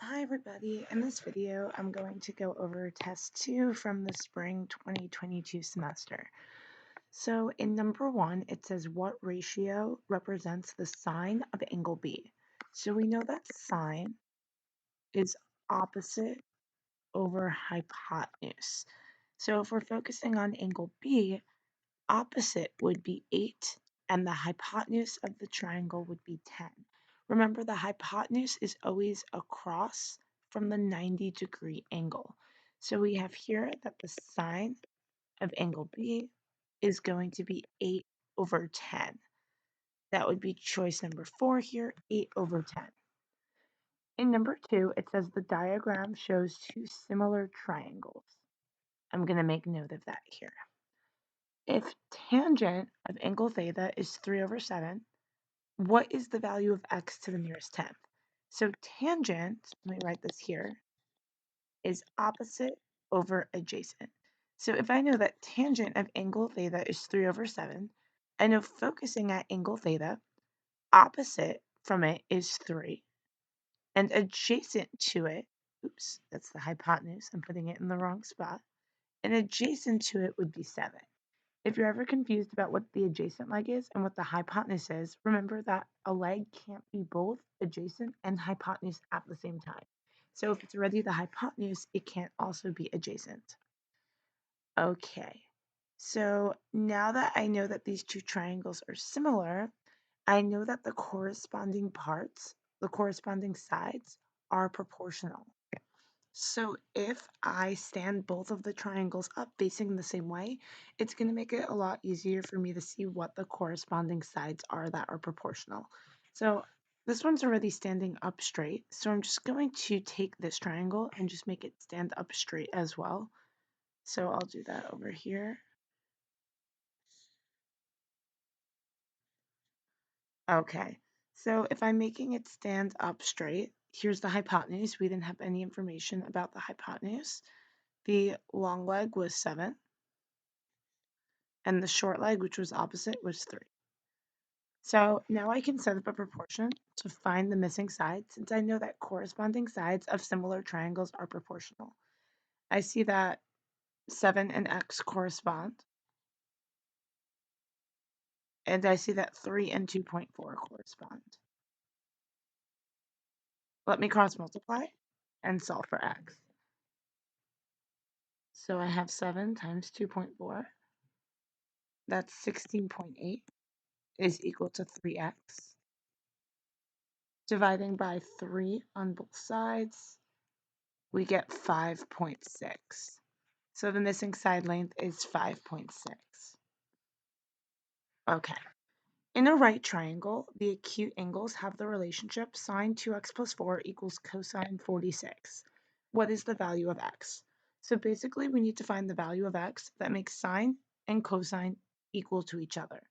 Hi everybody, in this video I'm going to go over test 2 from the spring 2022 semester. So in number 1 it says what ratio represents the sine of angle B. So we know that sine is opposite over hypotenuse. So if we're focusing on angle B, opposite would be 8 and the hypotenuse of the triangle would be 10. Remember, the hypotenuse is always across from the 90-degree angle. So we have here that the sine of angle B is going to be 8 over 10. That would be choice number 4 here, 8 over 10. In number 2, it says the diagram shows two similar triangles. I'm going to make note of that here. If tangent of angle theta is 3 over 7, what is the value of x to the nearest tenth? So tangent, let me write this here, is opposite over adjacent. So if I know that tangent of angle theta is 3 over 7, I know focusing at angle theta, opposite from it is 3, and adjacent to it, oops, that's the hypotenuse, I'm putting it in the wrong spot, and adjacent to it would be 7. If you're ever confused about what the adjacent leg is and what the hypotenuse is, remember that a leg can't be both adjacent and hypotenuse at the same time. So if it's already the hypotenuse, it can't also be adjacent. Okay, so now that I know that these two triangles are similar, I know that the corresponding parts, the corresponding sides, are proportional. So if I stand both of the triangles up facing the same way, it's going to make it a lot easier for me to see what the corresponding sides are that are proportional. So this one's already standing up straight, so I'm just going to take this triangle and just make it stand up straight as well. So I'll do that over here. Okay, so if I'm making it stand up straight, here's the hypotenuse. We didn't have any information about the hypotenuse. The long leg was 7. And the short leg, which was opposite, was 3. So now I can set up a proportion to find the missing side since I know that corresponding sides of similar triangles are proportional. I see that 7 and x correspond, and I see that 3 and 2.4 correspond. Let me cross multiply and solve for x. So I have 7 times 2.4, that's 16.8, is equal to 3x. Dividing by 3 on both sides, we get 5.6. So the missing side length is 5.6. Okay. In a right triangle, the acute angles have the relationship sine 2x plus 4 equals cosine 46. What is the value of x? So basically, we need to find the value of x that makes sine and cosine equal to each other.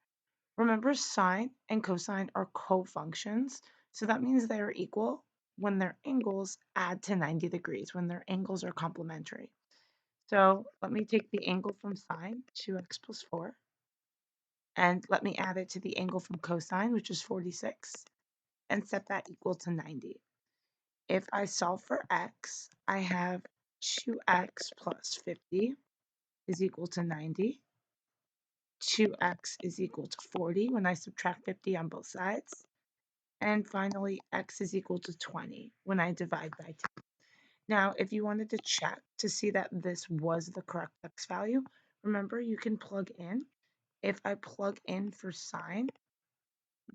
Remember, sine and cosine are co-functions, so that means they are equal when their angles add to 90 degrees, when their angles are complementary. So let me take the angle from sine, 2x plus 4, and let me add it to the angle from cosine, which is 46, and set that equal to 90. If I solve for x, I have 2x plus 50 is equal to 90. 2x is equal to 40 when I subtract 50 on both sides. And finally, x is equal to 20 when I divide by 10. Now, if you wanted to check to see that this was the correct x value, remember you can plug in. If I plug in for sine,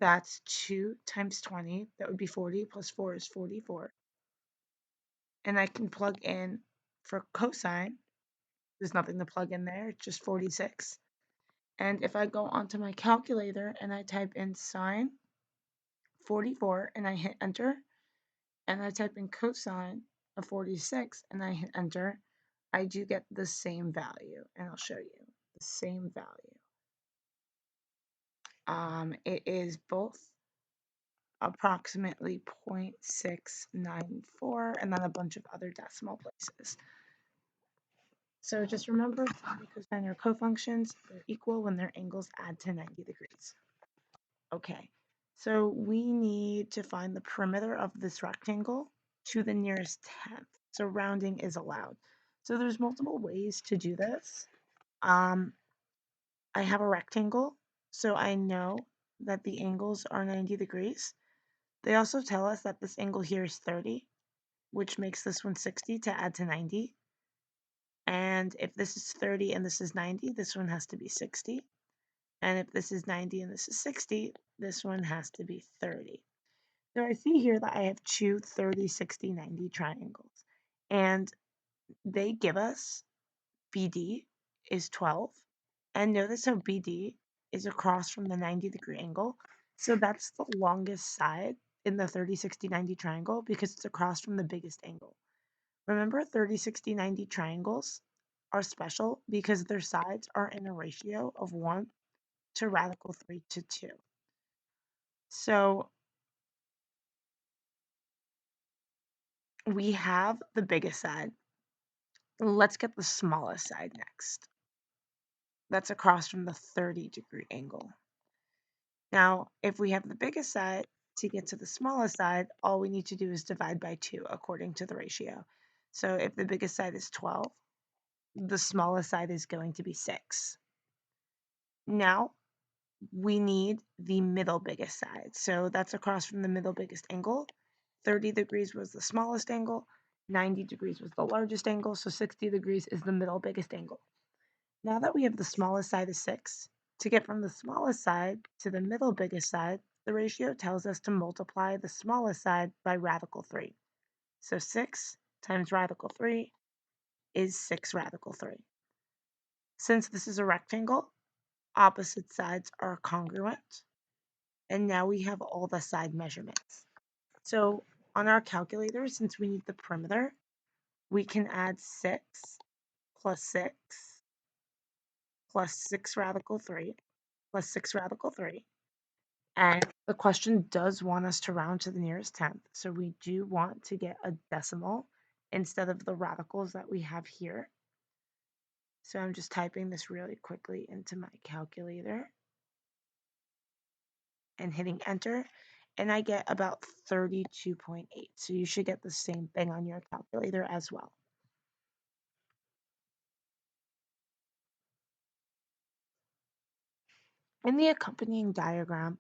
that's 2 times 20, that would be 40, plus 4 is 44. And I can plug in for cosine, there's nothing to plug in there, it's just 46. And if I go onto my calculator and I type in sine 44 and I hit enter, and I type in cosine of 46 and I hit enter, I do get the same value, and I'll show you the same value. It is both approximately 0.694 and then a bunch of other decimal places. So just remember, sine and cosine are cofunctions. They're equal when their angles add to 90 degrees. Okay, so we need to find the perimeter of this rectangle to the nearest tenth. So rounding is allowed. So there's multiple ways to do this. I have a rectangle, so I know that the angles are 90 degrees. They also tell us that this angle here is 30, which makes this one 60 to add to 90. And if this is 30 and this is 90, this one has to be 60. And if this is 90 and this is 60, this one has to be 30. So I see here that I have two 30, 60, 90 triangles. And they give us BD is 12. And notice how BD is across from the 90-degree angle. So that's the longest side in the 30, 60, 90 triangle because it's across from the biggest angle. Remember, 30, 60, 90 triangles are special because their sides are in a ratio of 1 to radical 3 to 2. So we have the biggest side. Let's get the smallest side next. That's across from the 30-degree angle. Now, if we have the biggest side, to get to the smallest side, all we need to do is divide by 2 according to the ratio. So if the biggest side is 12, the smallest side is going to be 6. Now, we need the middle biggest side. So that's across from the middle biggest angle. 30 degrees was the smallest angle. 90 degrees was the largest angle. So 60 degrees is the middle biggest angle. Now that we have the smallest side is 6, to get from the smallest side to the middle biggest side, the ratio tells us to multiply the smallest side by radical 3. So 6 times radical 3 is 6 radical 3. Since this is a rectangle, opposite sides are congruent. And now we have all the side measurements. So on our calculator, since we need the perimeter, we can add 6 plus 6 plus 6 radical 3 plus 6 radical 3. And the question does want us to round to the nearest tenth. So we do want to get a decimal instead of the radicals that we have here. So I'm just typing this really quickly into my calculator and hitting enter. And I get about 32.8. So you should get the same thing on your calculator as well. In the accompanying diagram,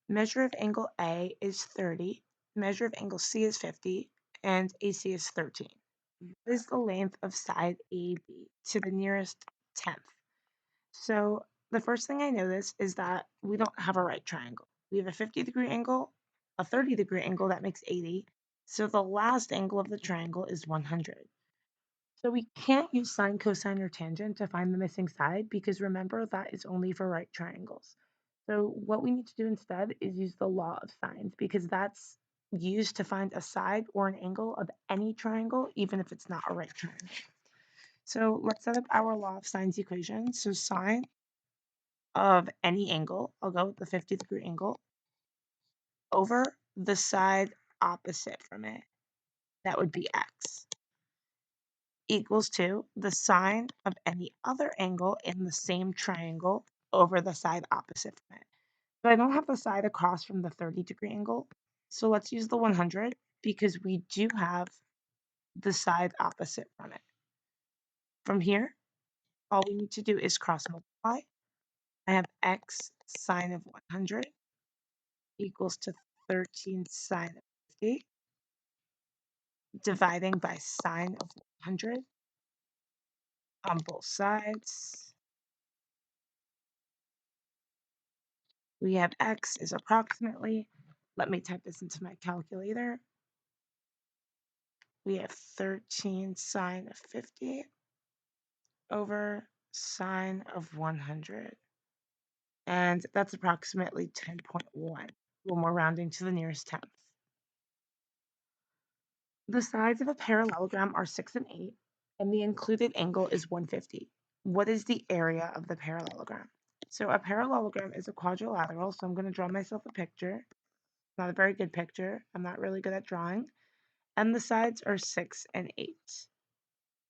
measure of angle A is 30, measure of angle C is 50, and AC is 13. What is the length of side AB to the nearest tenth? So the first thing I notice is that we don't have a right triangle. We have a 50-degree angle, a 30-degree angle that makes 80. So the last angle of the triangle is 100. So we can't use sine, cosine, or tangent to find the missing side because remember that is only for right triangles. So what we need to do instead is use the law of sines because that's used to find a side or an angle of any triangle, even if it's not a right triangle. So let's set up our law of sines equation. So sine of any angle, I'll go with the 50-degree angle, over the side opposite from it, that would be x, equals to the sine of any other angle in the same triangle over the side opposite from it. So I don't have the side across from the 30-degree angle, so let's use the 100 because we do have the side opposite from it. From here, all we need to do is cross multiply. I have x sine of 100 equals to 13 sine of 50, dividing by sine of 100 on both sides. We have x is approximately, let me type this into my calculator. We have 13 sine of 50 over sine of 100. And that's approximately 10.1 when we're rounding to the nearest tenth. The sides of a parallelogram are 6 and 8, and the included angle is 150. What is the area of the parallelogram? So a parallelogram is a quadrilateral, so I'm going to draw myself a picture. Not a very good picture. I'm not really good at drawing. And the sides are 6 and 8.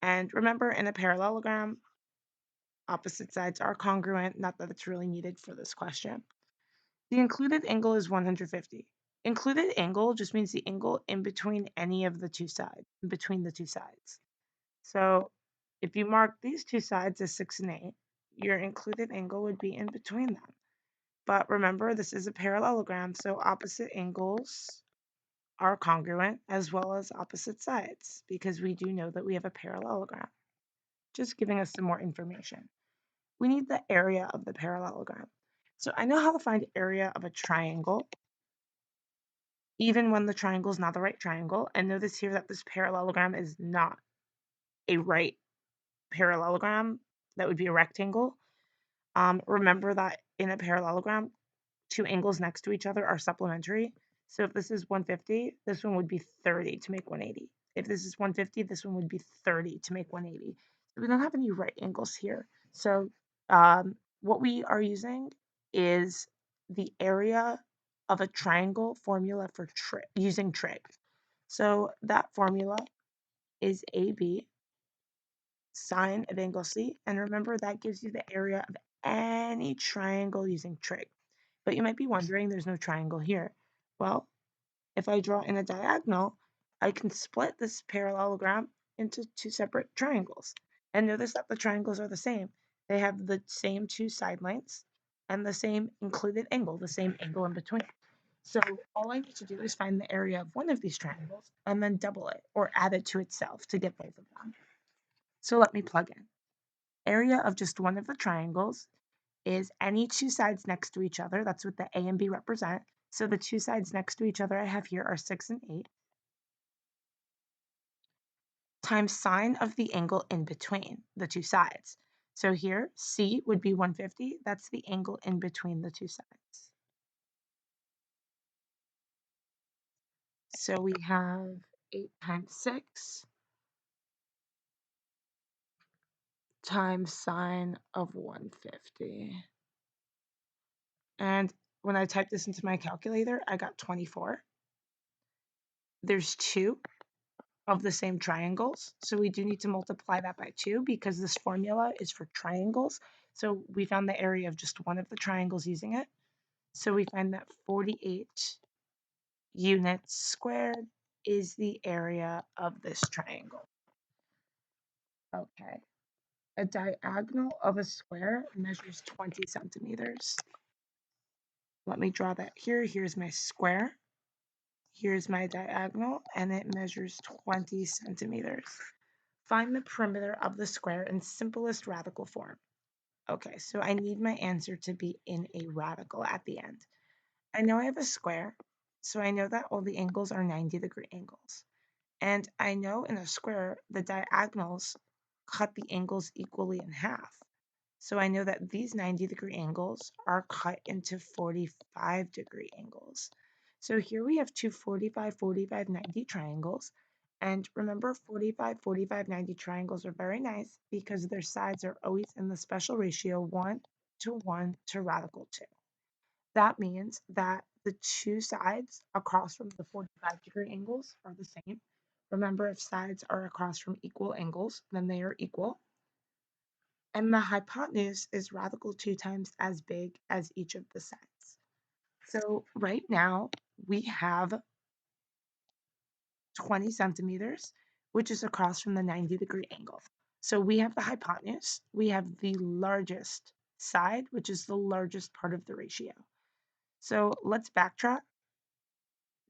And remember, in a parallelogram, opposite sides are congruent, not that it's really needed for this question. The included angle is 150. Included angle just means the angle in between any of the two sides, in between the two sides. So if you mark these two sides as 6 and 8, your included angle would be in between them. But remember, this is a parallelogram, so opposite angles are congruent as well as opposite sides, because we do know that we have a parallelogram. Just giving us some more information. We need the area of the parallelogram. So I know how to find area of a triangle, even when the triangle is not the right triangle. And notice here that this parallelogram is not a right parallelogram. That would be a rectangle. Remember that in a parallelogram, two angles next to each other are supplementary. So if this is 150, this one would be 30 to make 180. If this is 150, this one would be 30 to make 180. So we don't have any right angles here. So what we are using is the area of a triangle formula for using trig. So that formula is AB sine of angle C. And remember, that gives you the area of any triangle using trig. But you might be wondering, there's no triangle here. Well, if I draw in a diagonal, I can split this parallelogram into two separate triangles. And notice that the triangles are the same. They have the same two side lengths and the same included angle, the same angle in between. So all I need to do is find the area of one of these triangles and then double it or add it to itself to get both of them. So let me plug in. Area of just one of the triangles is any two sides next to each other. That's what the A and B represent. So the two sides next to each other I have here are 6 and 8 times sine of the angle in between the two sides. So here, C would be 150. That's the angle in between the two sides. So we have 8 times 6 times sine of 150. And when I typed this into my calculator, I got 24. There's 2 of the same triangles. So we do need to multiply that by 2 because this formula is for triangles. So we found the area of just one of the triangles using it. So we find that 48 units squared is the area of this triangle. Okay. A diagonal of a square measures 20 centimeters. Let me draw that here. Here's my square. Here's my diagonal, and it measures 20 centimeters. Find the perimeter of the square in simplest radical form. Okay, so I need my answer to be in a radical at the end. I know I have a square, so I know that all the angles are 90-degree angles. And I know in a square, the diagonals cut the angles equally in half. So I know that these 90-degree angles are cut into 45-degree angles. So here we have two 45, 45, 90 triangles. And remember, 45, 45, 90 triangles are very nice because their sides are always in the special ratio 1 to 1 to radical 2. That means that the two sides across from the 45-degree angles are the same. Remember, if sides are across from equal angles, then they are equal. And the hypotenuse is radical 2 times as big as each of the sides. So right now we have 20 centimeters, which is across from the 90-degree angle. So we have the hypotenuse, we have the largest side, which is the largest part of the ratio. So let's backtrack.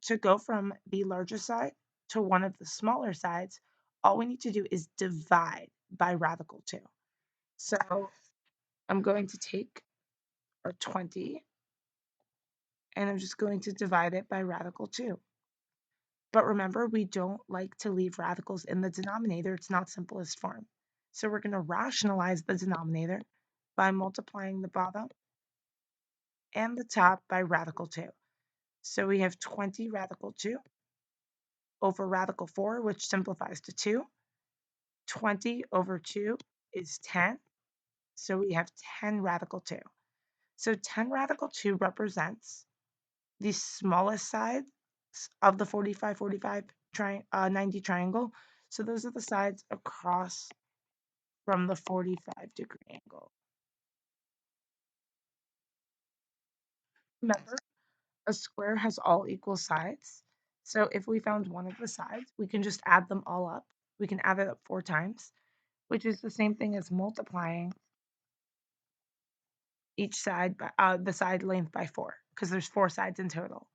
To go from the largest side to one of the smaller sides, all we need to do is divide by radical 2. So I'm going to take our 20 and I'm just going to divide it by radical 2. But remember, we don't like to leave radicals in the denominator. It's not simplest form. So we're going to rationalize the denominator by multiplying the bottom and the top by radical 2. So we have 20 radical 2 over radical 4, which simplifies to 2. 20 over 2 is 10. So we have 10 radical 2. So 10 radical 2 represents the smallest side of the 45, 45, 90 triangle. So those are the sides across from the 45-degree angle. Remember, A square has all equal sides. So if we found one of the sides, we can just add them all up. We can add it up 4 times, which is the same thing as multiplying each side by the side length by 4, because there's 4 sides in total.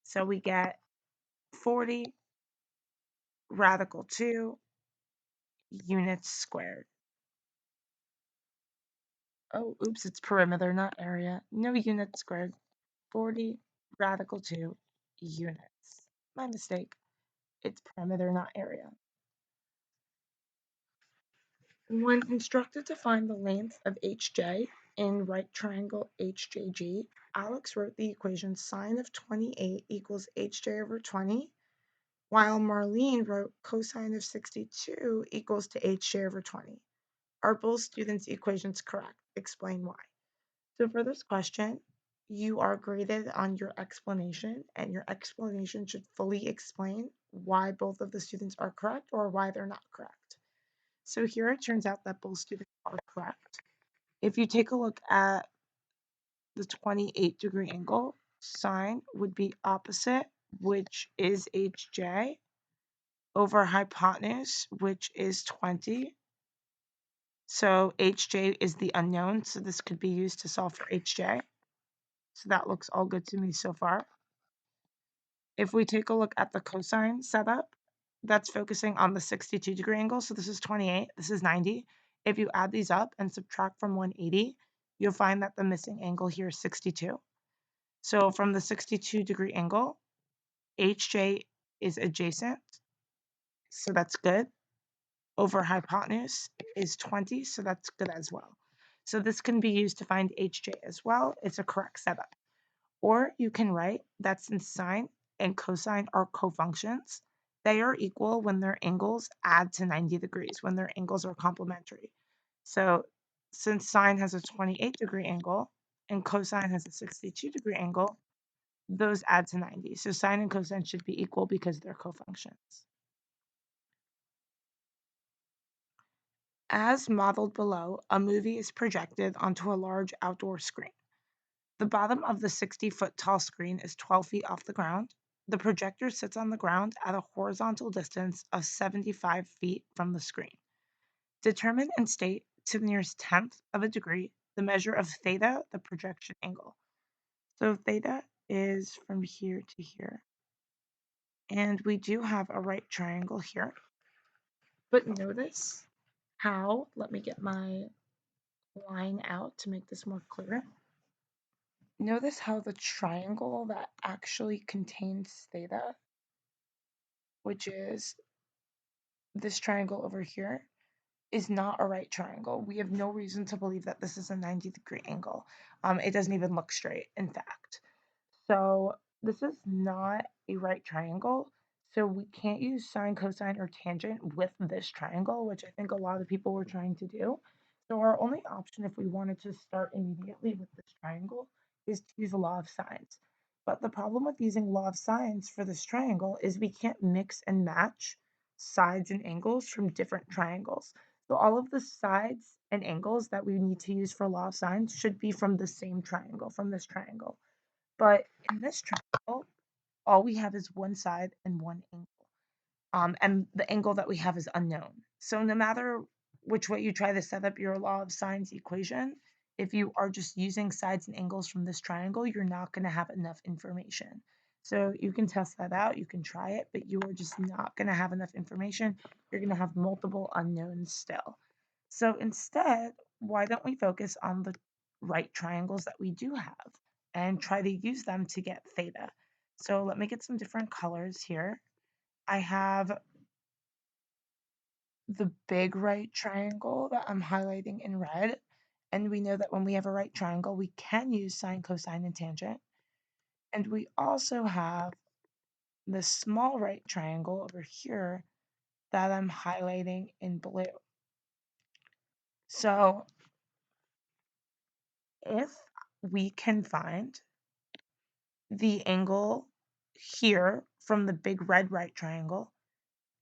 So we get 40 radical 2 units squared. Oh, oops, it's perimeter, not area. No units squared. 40 radical 2 units. My mistake. It's perimeter, not area. When instructed to find the length of HJ in right triangle HJG, Alex wrote the equation sine of 28 equals HJ over 20, while Marlene wrote cosine of 62 equals to HJ over 20. Are both students' equations correct? Explain why. So for this question, you are graded on your explanation, and your explanation should fully explain why both of the students are correct or why they're not correct. So here it turns out that both students are correct. If you take a look at the 28-degree angle, sine would be opposite, which is HJ, over hypotenuse, which is 20. So HJ is the unknown, so this could be used to solve for HJ. So that looks all good to me so far. If we take a look at the cosine setup, that's focusing on the 62-degree angle. So this is 28, this is 90. If you add these up and subtract from 180, you'll find that the missing angle here is 62. So from the 62-degree angle, HJ is adjacent, so that's good. Over hypotenuse is 20, so that's good as well. So this can be used to find HJ as well. It's a correct setup. Or you can write that since sine and cosine are cofunctions, they are equal when their angles add to 90 degrees, when their angles are complementary. So since sine has a 28-degree angle and cosine has a 62-degree angle, those add to 90. So sine and cosine should be equal because they're cofunctions. As modeled below, a movie is projected onto a large outdoor screen. The bottom of the 60-foot tall screen is 12 feet off the ground. The projector sits on the ground at a horizontal distance of 75 feet from the screen. Determine and state to the nearest tenth of a degree the measure of theta, the projection angle. So theta is from here to here. And we do have a right triangle here. But notice how, let me get my line out to make this more clear. Notice how the triangle that actually contains theta, which is this triangle over here, is not a right triangle. We have no reason to believe that this is a 90-degree angle. It doesn't even look straight, in fact. So this is not a right triangle. So we can't use sine, cosine, or tangent with this triangle, which I think a lot of people were trying to do. So our only option if we wanted to start immediately with this triangle is to use a law of sines. But the problem with using law of sines for this triangle is we can't mix and match sides and angles from different triangles. So all of the sides and angles that we need to use for law of sines should be from the same triangle, from this triangle. But in this triangle, all we have is one side and one angle. And the angle that we have is unknown. So no matter which way you try to set up your law of sines equation, if you are just using sides and angles from this triangle, you're not going to have enough information. So you can test that out, you can try it, but you are just not going to have enough information. You're going to have multiple unknowns still. So instead, why don't we focus on the right triangles that we do have and try to use them to get theta? So let me get some different colors here. I have the big right triangle that I'm highlighting in red. And we know that when we have a right triangle, we can use sine, cosine, and tangent. And we also have the small right triangle over here that I'm highlighting in blue. So if we can find the angle here from the big red right triangle,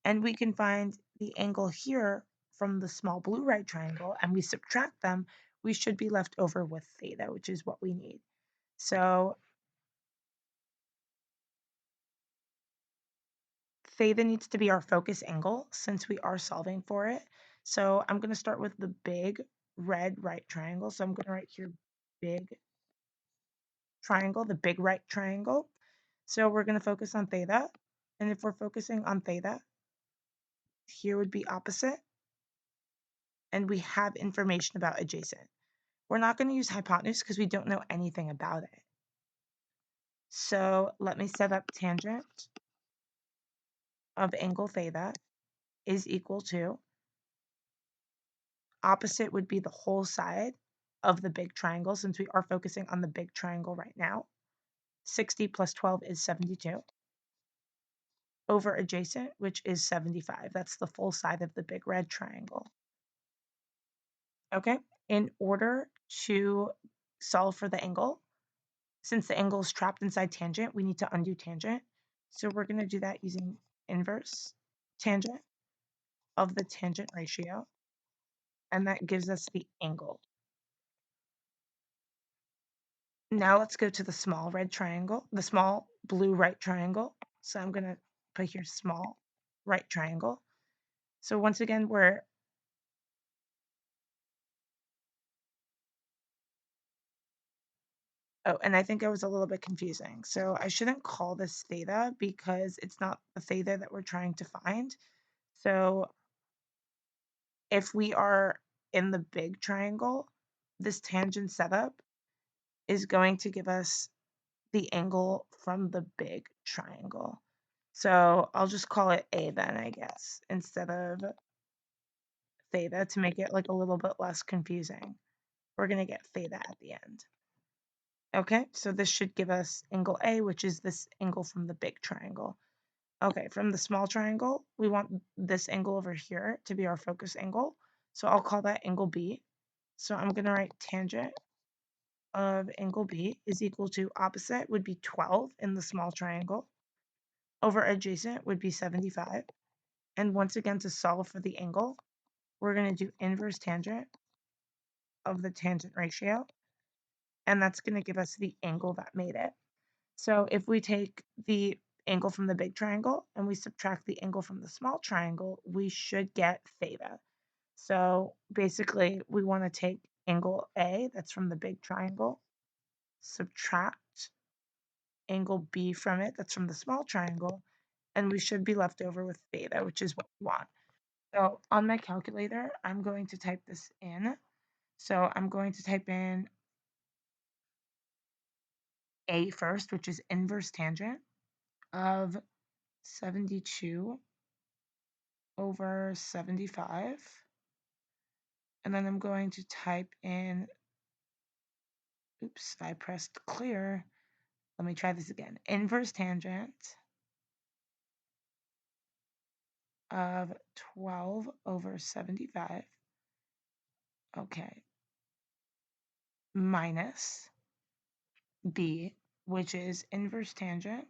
and we can find the angle here from the small blue right triangle, and we subtract them, we should be left over with theta, which is what we need. So theta needs to be our focus angle since we are solving for it. So I'm going to start with the big red right triangle. So I'm going to write here big triangle, the big right triangle. So we're going to focus on theta. And if we're focusing on theta, here would be opposite. And we have information about adjacent. We're not going to use hypotenuse because we don't know anything about it. So let me set up tangent of angle theta is equal to, opposite would be the whole side of the big triangle since we are focusing on the big triangle right now. 60 plus 12 is 72 over adjacent, which is 75. That's the full side of the big red triangle. Okay, in order to solve for the angle, since the angle is trapped inside tangent, we need to undo tangent. So we're going to do that using inverse tangent of the tangent ratio, and that gives us the angle. Now let's go to the small red triangle, the small blue right triangle. So I'm going to put here small right triangle. So once again, oh, and I think I was a little bit confusing. So I shouldn't call this theta because it's not the theta that we're trying to find. So if we are in the big triangle, this tangent setup is going to give us the angle from the big triangle. So I'll just call it A then, I guess, instead of theta to make it like a little bit less confusing. We're going to get theta at the end. Okay, so this should give us angle A, which is this angle from the big triangle. Okay, from the small triangle, we want this angle over here to be our focus angle. So I'll call that angle B. So I'm going to write tangent of angle B is equal to, opposite would be 12 in the small triangle, over adjacent would be 75. And once again, to solve for the angle, we're going to do inverse tangent of the tangent ratio, and that's going to give us the angle that made it. So if we take the angle from the big triangle and we subtract the angle from the small triangle, we should get theta. So basically, we want to take angle A, that's from the big triangle, subtract angle B from it, that's from the small triangle, and we should be left over with theta, which is what we want. So on my calculator, I'm going to type this in. So I'm going to type in A first, which is inverse tangent of 72 over 75. And then I'm going to type in, oops, I pressed clear. Let me try this again. Inverse tangent of 12 over 75. Okay. Minus B, which is inverse tangent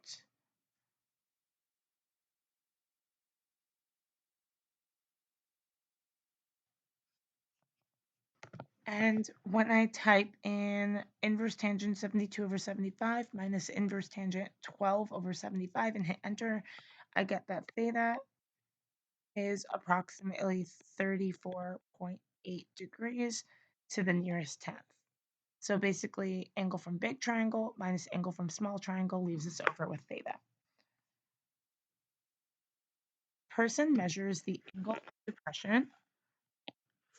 and when I type in inverse tangent 72 over 75 minus inverse tangent 12 over 75 and hit enter, I get that theta is approximately 34.8 degrees to the nearest tenth. So basically, angle from big triangle minus angle from small triangle leaves us over with theta. Person measures the angle of depression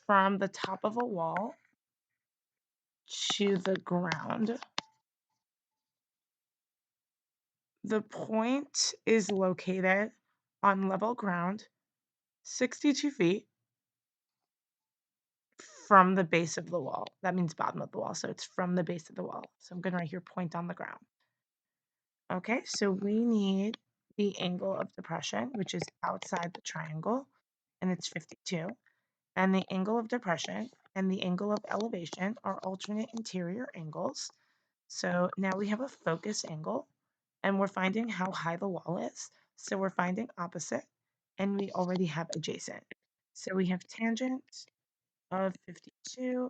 from the top of a wall to the ground. The point is located on level ground 62 feet from the base of the wall. That means bottom of the wall, so it's from the base of the wall. So I'm going to write here point on the ground. Okay, so we need the angle of depression, which is outside the triangle, and it's 52. And the angle of depression and the angle of elevation are alternate interior angles. So now we have a focus angle, and we're finding how high the wall is. So we're finding opposite, and we already have adjacent. So we have tangent of 52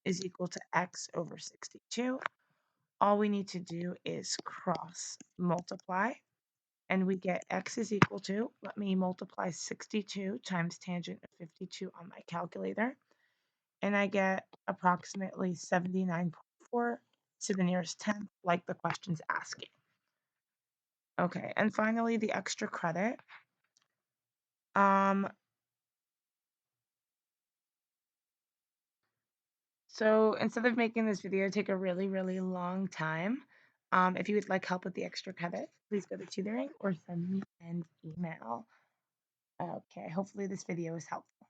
is equal to x over 62. All we need to do is cross multiply and we get x is equal to, let me multiply 62 times tangent of 52 on my calculator, and I get approximately 79.4 to the nearest tenth, like the question's asking. Okay, and finally, the extra credit. So instead of making this video take a really, really long time, if you would like help with the extra credit, please go to tutoring or send me an email. Okay, hopefully this video is helpful.